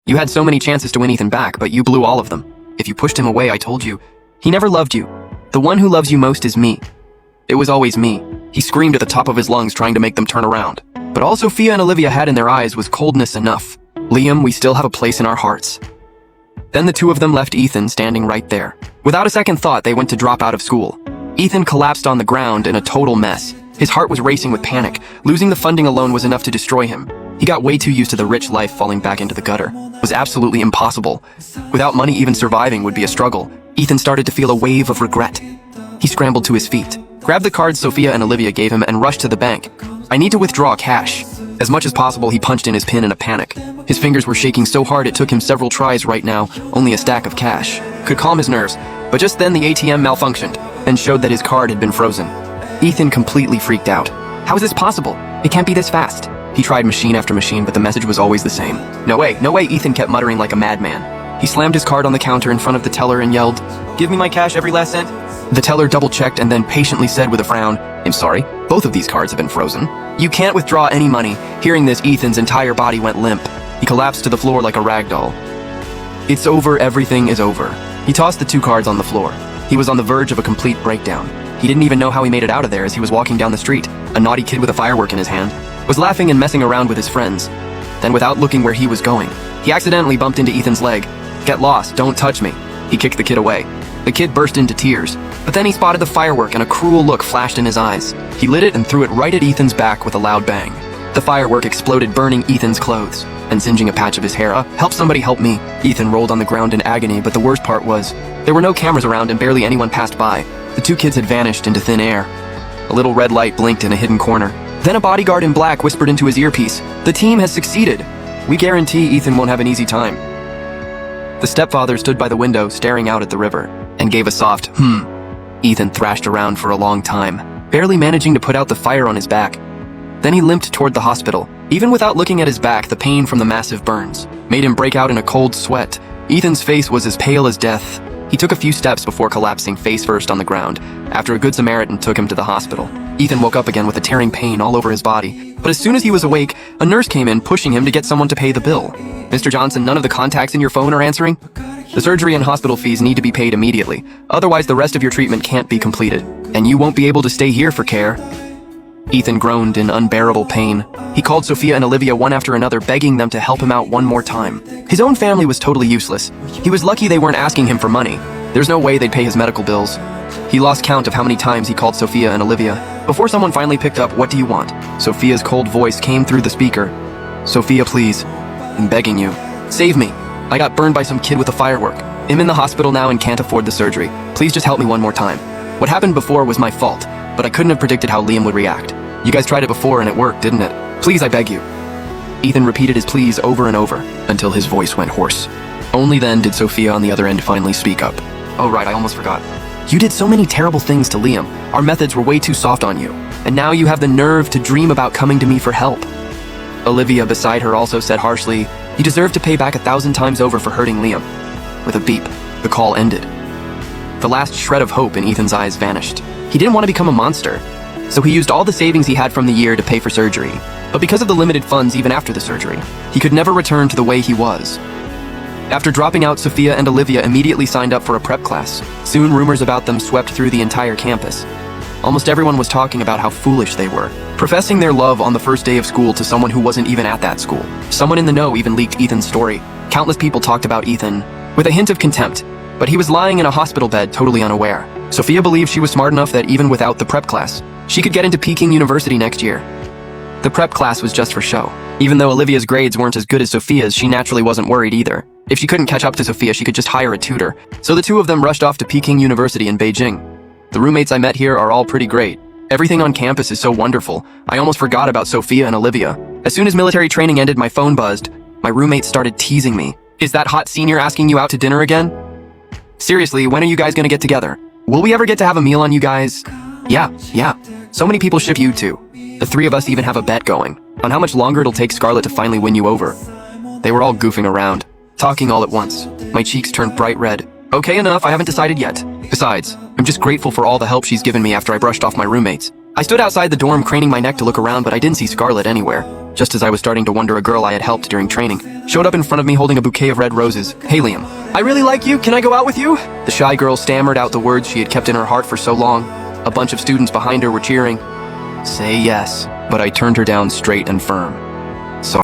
You had so many chances to win Ethan back, but you blew all of them. If you pushed him away, I told you. He never loved you. The one who loves you most is me. It was always me. He screamed at the top of his lungs, trying to make them turn around. But all Sophia and Olivia had in their eyes was coldness enough. Liam, we still have a place in our hearts. Then the two of them left Ethan standing right there. Without a second thought, they went to drop out of school. Ethan collapsed on the ground in a total mess. His heart was racing with panic. Losing the funding alone was enough to destroy him. He got way too used to the rich life falling back into the gutter. It was absolutely impossible. Without money, even surviving would be a struggle. Ethan started to feel a wave of regret. He scrambled to his feet, grabbed the cards Sophia and Olivia gave him, and rushed to the bank. I need to withdraw cash. As much as possible, he punched in his PIN in a panic. His fingers were shaking so hard it took him several tries. Right now, only a stack of cash could calm his nerves. But just then the ATM malfunctioned and showed that his card had been frozen. Ethan completely freaked out. How is this possible? It can't be this fast. He tried machine after machine, but the message was always the same. No way, Ethan kept muttering like a madman. He slammed his card on the counter in front of the teller and yelled, "Give me my cash, every last cent." The teller double-checked and then patiently said with a frown, "I'm sorry, both of these cards have been frozen. You can't withdraw any money." Hearing this, Ethan's entire body went limp. He collapsed to the floor like a rag doll. It's over, everything is over. He tossed the two cards on the floor. He was on the verge of a complete breakdown. He didn't even know how he made it out of there as he was walking down the street. A naughty kid with a firework in his hand was laughing and messing around with his friends. Then, without looking where he was going, he accidentally bumped into Ethan's leg. "Get lost, don't touch me." He kicked the kid away. The kid burst into tears, but then he spotted the firework and a cruel look flashed in his eyes. He lit it and threw it right at Ethan's back with a loud bang. The firework exploded, burning Ethan's clothes and singeing a patch of his hair. Help somebody, help me." Ethan rolled on the ground in agony, but the worst part was, there were no cameras around and barely anyone passed by. The two kids had vanished into thin air. A little red light blinked in a hidden corner. Then a bodyguard in black whispered into his earpiece, "The team has succeeded. We guarantee Ethan won't have an easy time." The stepfather stood by the window, staring out at the river, and gave a soft, Ethan thrashed around for a long time, barely managing to put out the fire on his back. Then he limped toward the hospital. Even without looking at his back, the pain from the massive burns made him break out in a cold sweat. Ethan's face was as pale as death. He took a few steps before collapsing face first on the ground, after a good Samaritan took him to the hospital. Ethan woke up again with a tearing pain all over his body. But as soon as he was awake, a nurse came in, pushing him to get someone to pay the bill. "Mr. Johnson, none of the contacts in your phone are answering? The surgery and hospital fees need to be paid immediately. Otherwise, the rest of your treatment can't be completed, and you won't be able to stay here for care." Ethan groaned in unbearable pain. He called Sophia and Olivia one after another, begging them to help him out one more time. His own family was totally useless. He was lucky they weren't asking him for money. There's no way they'd pay his medical bills. He lost count of how many times he called Sophia and Olivia, before someone finally picked up. "What do you want?" Sophia's cold voice came through the speaker. "Sophia, please. I'm begging you. Save me. I got burned by some kid with a firework. I'm in the hospital now and can't afford the surgery. Please just help me one more time. What happened before was my fault, but I couldn't have predicted how Liam would react. You guys tried it before and it worked, didn't it? Please, I beg you." Ethan repeated his pleas over and over, until his voice went hoarse. Only then did Sophia on the other end finally speak up. "Oh right, I almost forgot. You did so many terrible things to Liam. Our methods were way too soft on you. And now you have the nerve to dream about coming to me for help." Olivia beside her also said harshly, "You deserve to pay back 1,000 times over for hurting Liam." With a beep, the call ended. The last shred of hope in Ethan's eyes vanished. He didn't want to become a monster, so he used all the savings he had from the year to pay for surgery. But because of the limited funds even after the surgery, he could never return to the way he was. After dropping out, Sophia and Olivia immediately signed up for a prep class. Soon, rumors about them swept through the entire campus. Almost everyone was talking about how foolish they were, professing their love on the first day of school to someone who wasn't even at that school. Someone in the know even leaked Ethan's story. Countless people talked about Ethan with a hint of contempt, but he was lying in a hospital bed totally unaware. Sophia believed she was smart enough that even without the prep class, she could get into Peking University next year. The prep class was just for show. Even though Olivia's grades weren't as good as Sophia's, she naturally wasn't worried either. If she couldn't catch up to Sophia, she could just hire a tutor. So the two of them rushed off to Peking University in Beijing. "The roommates I met here are all pretty great. Everything on campus is so wonderful. I almost forgot about Sophia and Olivia. As soon as military training ended, my phone buzzed. My roommate started teasing me. 'Is that hot senior asking you out to dinner again? Seriously, when are you guys gonna get together? Will we ever get to have a meal on you guys? Yeah. So many people ship you two. The three of us even have a bet going on how much longer it'll take Scarlett to finally win you over." They were all goofing around, talking all at once. My cheeks turned bright red. "Okay, enough, I haven't decided yet. Besides, I'm just grateful for all the help she's given me after I brushed off my roommates." I stood outside the dorm craning my neck to look around, but I didn't see Scarlett anywhere. Just as I was starting to wonder, a girl I had helped during training showed up in front of me holding a bouquet of red roses. "Hey, Liam. I really like you. Can I go out with you?" The shy girl stammered out the words she had kept in her heart for so long. A bunch of students behind her were cheering. "Say yes." But I turned her down straight and firm.